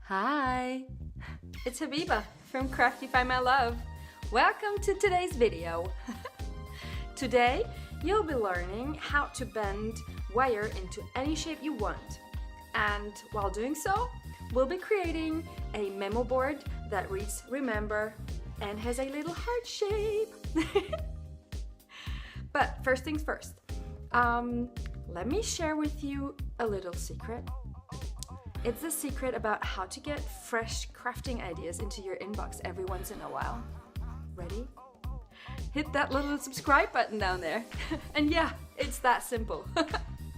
Hi, it's Habiba from Craftify my love. Welcome to today's video. Today you'll be learning how to bend wire into any shape you want. And while doing so, we'll be creating a memo board that reads remember and has a little heart shape. But first things first, let me share with you a little secret. It's a secret about how to get fresh crafting ideas into your inbox every once in a while. Ready? Hit that little subscribe button down there. And yeah, it's that simple.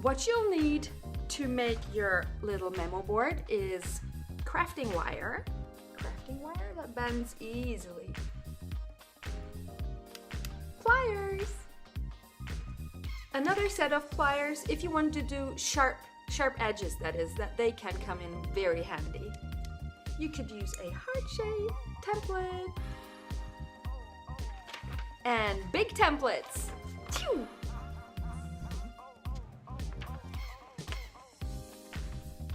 What you'll need to make your little memo board is crafting wire that bends easily, pliers, another set of pliers if you want to do sharp edges, that they can come in very handy. You could use a heart shape template and big templates. Phew!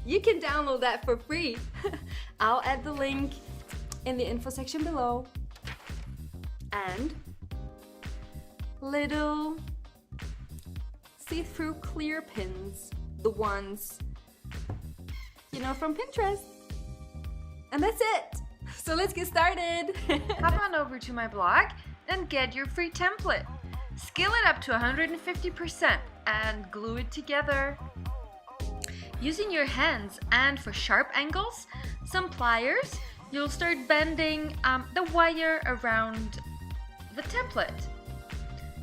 You can download that for free. I'll add the link in the info section below. And little see-through clear pins, the ones you know from Pinterest. And that's it. So let's get started. Hop on over to my blog and get your free template. Scale it up to 150% and glue it together. Using your hands and for sharp angles, some pliers, you'll start bending the wire around the template.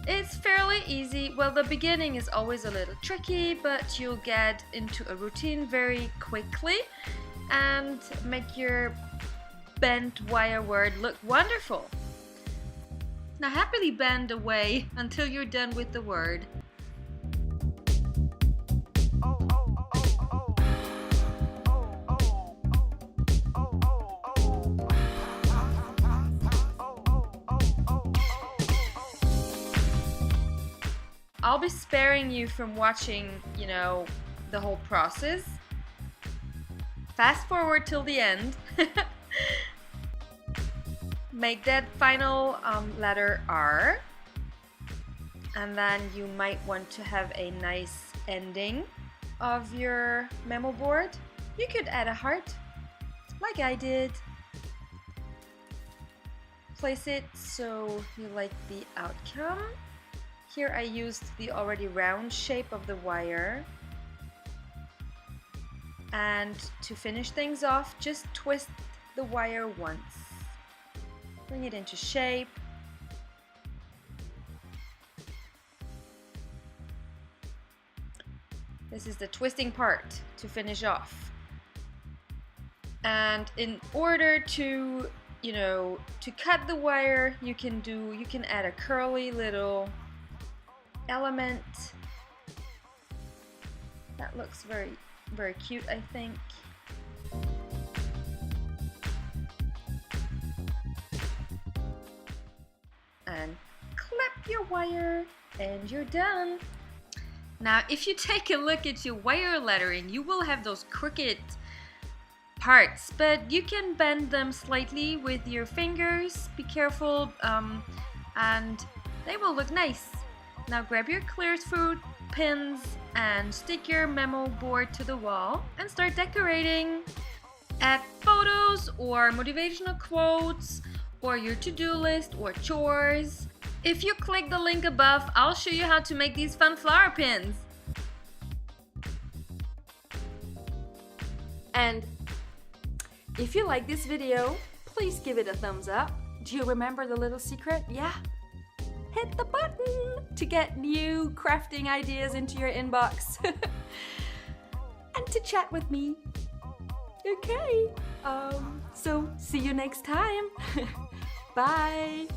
It's fairly easy. Well, the beginning is always a little tricky, but you'll get into a routine very quickly and make your bent wire word look wonderful. Now happily bend away until you're done with the word. I'll be sparing you from watching, the whole process. Fast forward till the end. Make that final letter R. And then you might want to have a nice ending of your memo board. You could add a heart, like I did. Place it so you like the outcome. Here I used the already round shape of the wire. And to finish things off, just twist the wire once. Bring it into shape. This is the twisting part to finish off. And in order to, to cut the wire, you can add a curly little element. That looks very, very cute, I think. And clip your wire and you're done. Now, if you take a look at your wire lettering, you will have those crooked parts, but you can bend them slightly with your fingers. Be careful, and they will look nice. Now grab your clear through pins and stick your memo board to the wall and start decorating. Add photos or motivational quotes or your to-do list or chores. If you click the link above, I'll show you how to make these fun flower pins. And if you like this video, please give it a thumbs up. Do you remember the little secret? Yeah? Hit the button to get new crafting ideas into your inbox. And to chat with me. Okay, so see you next time. Bye.